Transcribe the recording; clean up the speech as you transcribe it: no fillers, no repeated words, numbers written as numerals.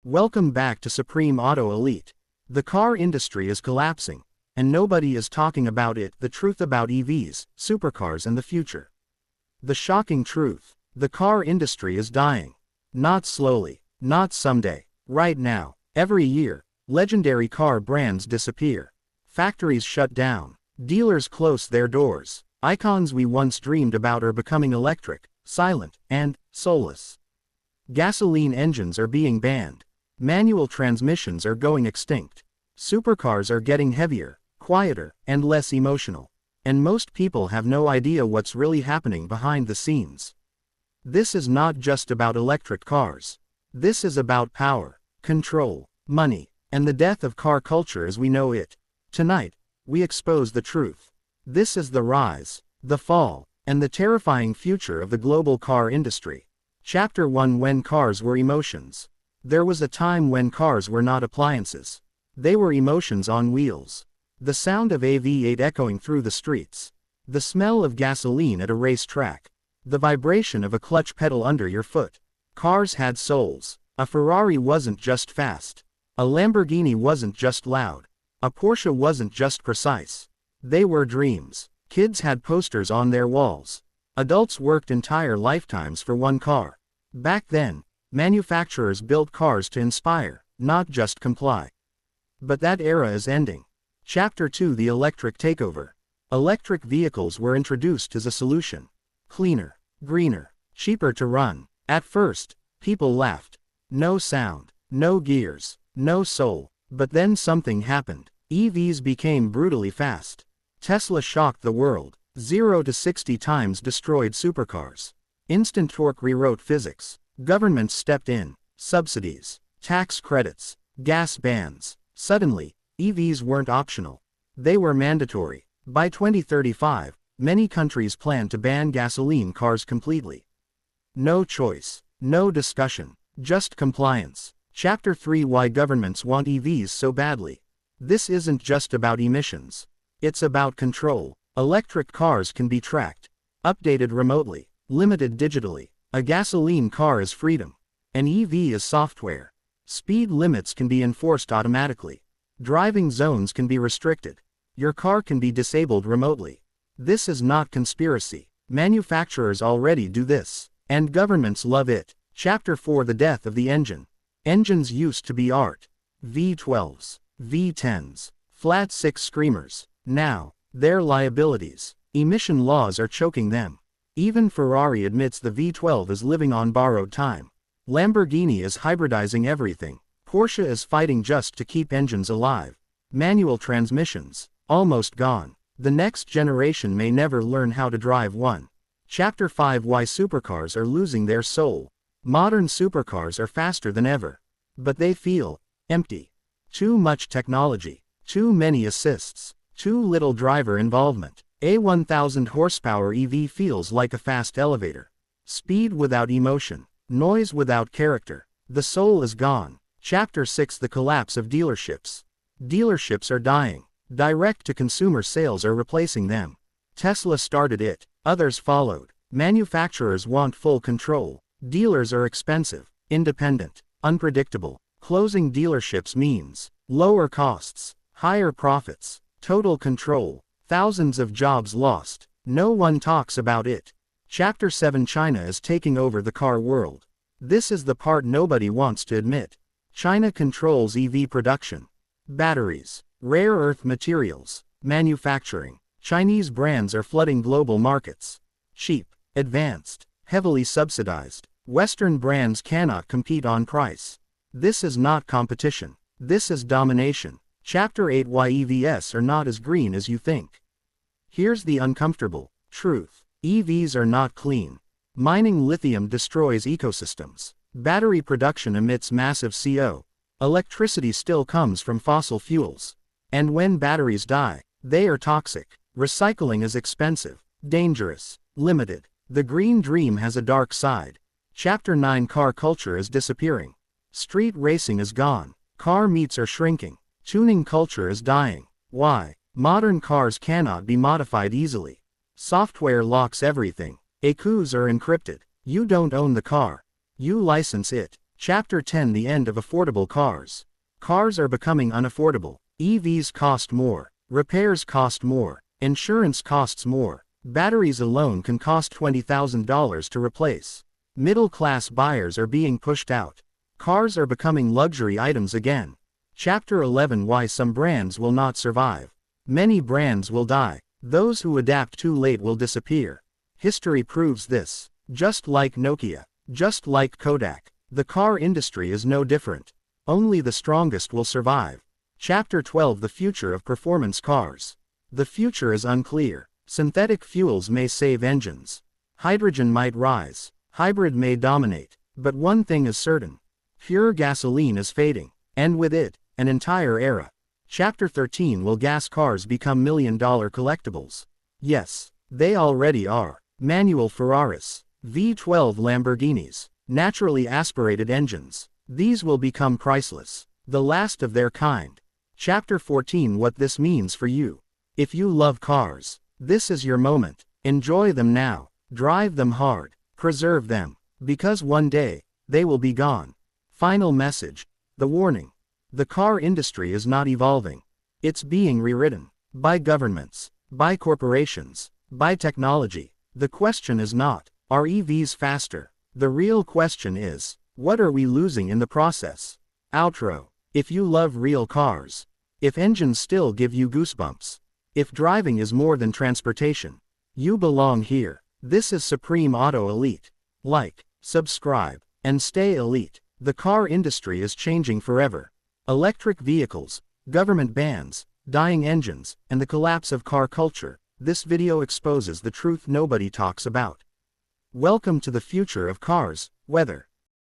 Welcome back to Supreme Auto Elite. The car industry is collapsing, and nobody is talking about it. The truth about EVs, supercars, and the future. The shocking truth: the car industry is dying. Not slowly, not someday, right now. Every year, legendary car brands disappear. Factories shut down. Dealers close their doors. Icons we once dreamed about are becoming electric, silent, and soulless. Gasoline engines are being banned. Manual transmissions are going extinct. Supercars are getting heavier, quieter, and less emotional. And most people have no idea what's really happening behind the scenes. This is not just about electric cars. This is about power, control, money, and the death of car culture as we know it. Tonight, we expose the truth. This is the rise, the fall, and the terrifying future of the global car industry. Chapter 1: When cars were emotions. There was a time when cars were not appliances. They were emotions on wheels. The sound of a V8 echoing through the streets. The smell of gasoline at a racetrack. The vibration of a clutch pedal under your foot. Cars had souls. A Ferrari wasn't just fast. A Lamborghini wasn't just loud. A Porsche wasn't just precise. They were dreams. Kids had posters on their walls. Adults worked entire lifetimes for one car. Back then, manufacturers built cars to inspire, not just comply. But that era is ending. Chapter 2: The Electric Takeover. Electric vehicles were introduced as a solution. Cleaner, greener, cheaper to run. At first, people laughed. No sound, no gears, no soul. But then something happened. EVs became brutally fast. Tesla shocked the world. 0 to 60 times destroyed supercars. Instant torque rewrote physics. Governments stepped in. Subsidies, tax credits, gas bans. Suddenly, EVs weren't optional. They were mandatory. By 2035, many countries plan to ban gasoline cars completely. No choice, no discussion, just compliance. Chapter 3: Why governments want EVs so badly. This isn't just about emissions. It's about control. Electric cars can be tracked, updated remotely, limited digitally. A gasoline car is freedom. An EV is software. Speed limits can be enforced automatically. Driving zones can be restricted. Your car can be disabled remotely. This is not conspiracy. Manufacturers already do this, and governments love it. Chapter 4: The Death of the Engine. Engines used to be art. V12s, V10s, flat six screamers. Now, they're liabilities. Emission laws are choking them. Even Ferrari admits the V12 is living on borrowed time. Lamborghini is hybridizing everything. Porsche is fighting just to keep engines alive. Manual transmissions, almost gone. The next generation may never learn how to drive one. Chapter 5: Why supercars are losing their soul. Modern supercars are faster than ever. But they feel empty. Too much technology. Too many assists. Too little driver involvement. A 1000 horsepower EV feels like a fast elevator. Speed without emotion. Noise without character. The soul is gone. Chapter 6: The Collapse of Dealerships. Dealerships are dying. Direct-to-consumer sales are replacing them. Tesla started it. Others followed. Manufacturers want full control. Dealers are expensive, independent, unpredictable. Closing dealerships means lower costs, higher profits, total control, thousands of jobs lost. No one talks about it. Chapter 7: China is taking over the car world. This is the part nobody wants to admit. China controls EV production, batteries, rare earth materials, manufacturing. Chinese brands are flooding global markets. Cheap, advanced, heavily subsidized. Western brands cannot compete on price. This is not competition. This is domination. Chapter 8: Why EVs are not as green as you think. Here's the uncomfortable truth. EVs are not clean. Mining lithium destroys ecosystems. Battery production emits massive CO. Electricity still comes from fossil fuels. And when batteries die, they are toxic. Recycling is expensive, dangerous, limited. The green dream has a dark side. Chapter 9: Car culture is disappearing. Street racing is gone. Car meets are shrinking. Tuning culture is dying. Why? Modern cars cannot be modified easily. Software locks everything. ECUs are encrypted. You don't own the car. You license it. Chapter 10: The End of Affordable Cars. Cars are becoming unaffordable. EVs cost more. Repairs cost more. Insurance costs more. Batteries alone can cost $20,000 to replace. Middle-class buyers are being pushed out. Cars are becoming luxury items again. Chapter 11: Why some brands will not survive. Many brands will die. Those who adapt too late will disappear. History proves this. Just like Nokia. Just like Kodak. The car industry is no different. Only the strongest will survive. Chapter 12: The Future of Performance Cars. The future is unclear. Synthetic fuels may save engines. Hydrogen might rise. Hybrid may dominate. But one thing is certain. Pure gasoline is fading. And with it, an entire era. Chapter 13: Will gas cars become million-dollar collectibles? Yes, they already are. Manual Ferraris. V12 Lamborghinis. Naturally aspirated engines. These will become priceless. The last of their kind. Chapter 14: What this means for you. If you love cars, this is your moment. Enjoy them now. Drive them hard. Preserve them. Because one day, they will be gone. Final message. The warning. The car industry is not evolving. It's being rewritten. By governments. By corporations. By technology. The question is not, are EVs faster? The real question is, what are we losing in the process? Outro. If you love real cars. If engines still give you goosebumps. If driving is more than transportation. You belong here. This is Supreme Auto Elite. Like, subscribe, and stay elite. The car industry is changing forever. Electric vehicles, government bans, dying engines, and the collapse of car culture. This video exposes the truth nobody talks about. Welcome to the future of cars, weather.